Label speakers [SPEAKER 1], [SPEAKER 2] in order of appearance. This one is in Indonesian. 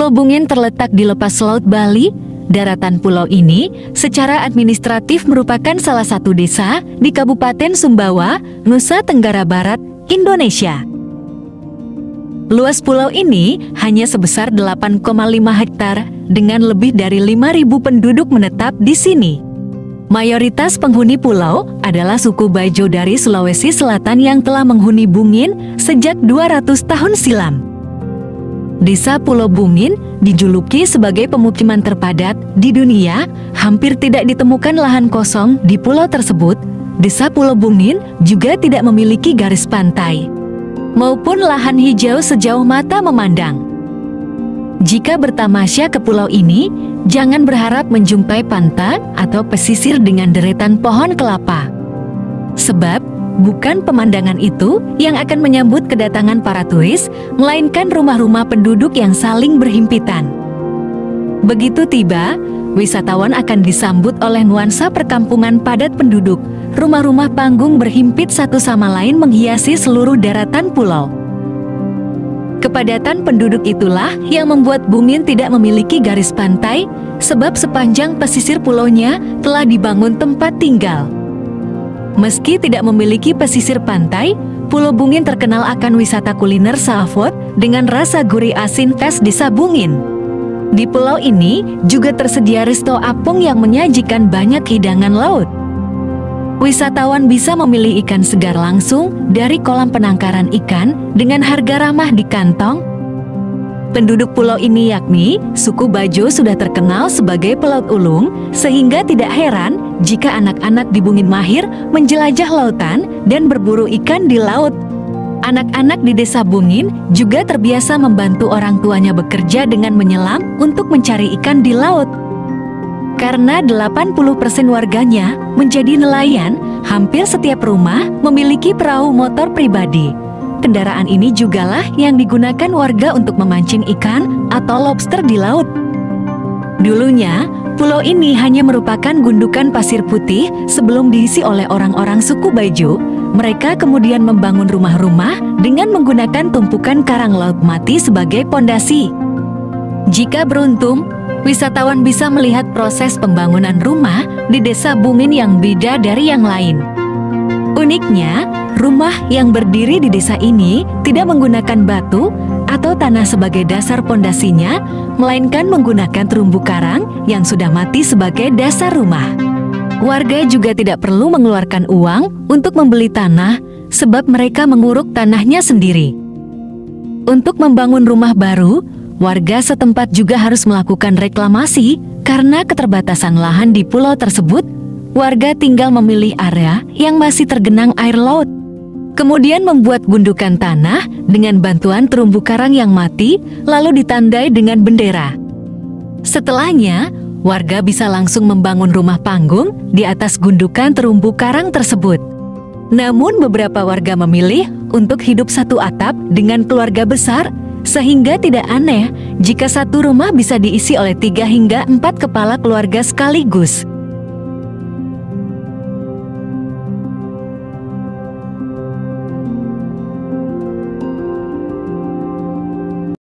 [SPEAKER 1] Pulau Bungin terletak di lepas laut Bali. Daratan pulau ini secara administratif merupakan salah satu desa di Kabupaten Sumbawa, Nusa Tenggara Barat, Indonesia. Luas pulau ini hanya sebesar 8,5 hektar dengan lebih dari 5.000 penduduk menetap di sini. Mayoritas penghuni pulau adalah suku Bajo dari Sulawesi Selatan yang telah menghuni Bungin sejak 200 tahun silam. Desa Pulau Bungin dijuluki sebagai pemukiman terpadat di dunia, hampir tidak ditemukan lahan kosong di pulau tersebut. Desa Pulau Bungin juga tidak memiliki garis pantai maupun lahan hijau sejauh mata memandang. Jika bertamasya ke pulau ini, jangan berharap menjumpai pantai atau pesisir dengan deretan pohon kelapa. Sebab, bukan pemandangan itu yang akan menyambut kedatangan para turis, melainkan rumah-rumah penduduk yang saling berhimpitan. Begitu tiba, wisatawan akan disambut oleh nuansa perkampungan padat penduduk. Rumah-rumah panggung berhimpit satu sama lain menghiasi seluruh daratan pulau. Kepadatan penduduk itulah yang membuat Bungin tidak memiliki garis pantai, sebab sepanjang pesisir pulaunya telah dibangun tempat tinggal. Meski tidak memiliki pesisir pantai, Pulau Bungin terkenal akan wisata kuliner seafood dengan rasa gurih asin khas desa Bungin. Di pulau ini juga tersedia resto apung yang menyajikan banyak hidangan laut. Wisatawan bisa memilih ikan segar langsung dari kolam penangkaran ikan dengan harga ramah di kantong. Penduduk pulau ini yakni suku Bajo sudah terkenal sebagai pelaut ulung, sehingga tidak heran jika anak-anak di Bungin mahir menjelajah lautan dan berburu ikan di laut. Anak-anak di desa Bungin juga terbiasa membantu orang tuanya bekerja dengan menyelam untuk mencari ikan di laut. Karena 80% warganya menjadi nelayan, hampir setiap rumah memiliki perahu motor pribadi. Kendaraan ini jugalah yang digunakan warga untuk memancing ikan atau lobster di laut. Dulunya, pulau ini hanya merupakan gundukan pasir putih sebelum diisi oleh orang-orang suku Bajo. Mereka kemudian membangun rumah-rumah dengan menggunakan tumpukan karang laut mati sebagai pondasi. Jika beruntung, wisatawan bisa melihat proses pembangunan rumah di desa Bungin yang beda dari yang lain. Uniknya, rumah yang berdiri di desa ini tidak menggunakan batu atau tanah sebagai dasar pondasinya, melainkan menggunakan terumbu karang yang sudah mati sebagai dasar rumah. Warga juga tidak perlu mengeluarkan uang untuk membeli tanah, sebab mereka menguruk tanahnya sendiri. Untuk membangun rumah baru, warga setempat juga harus melakukan reklamasi karena keterbatasan lahan di pulau tersebut. Warga tinggal memilih area yang masih tergenang air laut, kemudian membuat gundukan tanah dengan bantuan terumbu karang yang mati, lalu ditandai dengan bendera. Setelahnya, warga bisa langsung membangun rumah panggung di atas gundukan terumbu karang tersebut. Namun beberapa warga memilih untuk hidup satu atap dengan keluarga besar, sehingga tidak aneh jika satu rumah bisa diisi oleh 3 hingga 4 kepala keluarga sekaligus.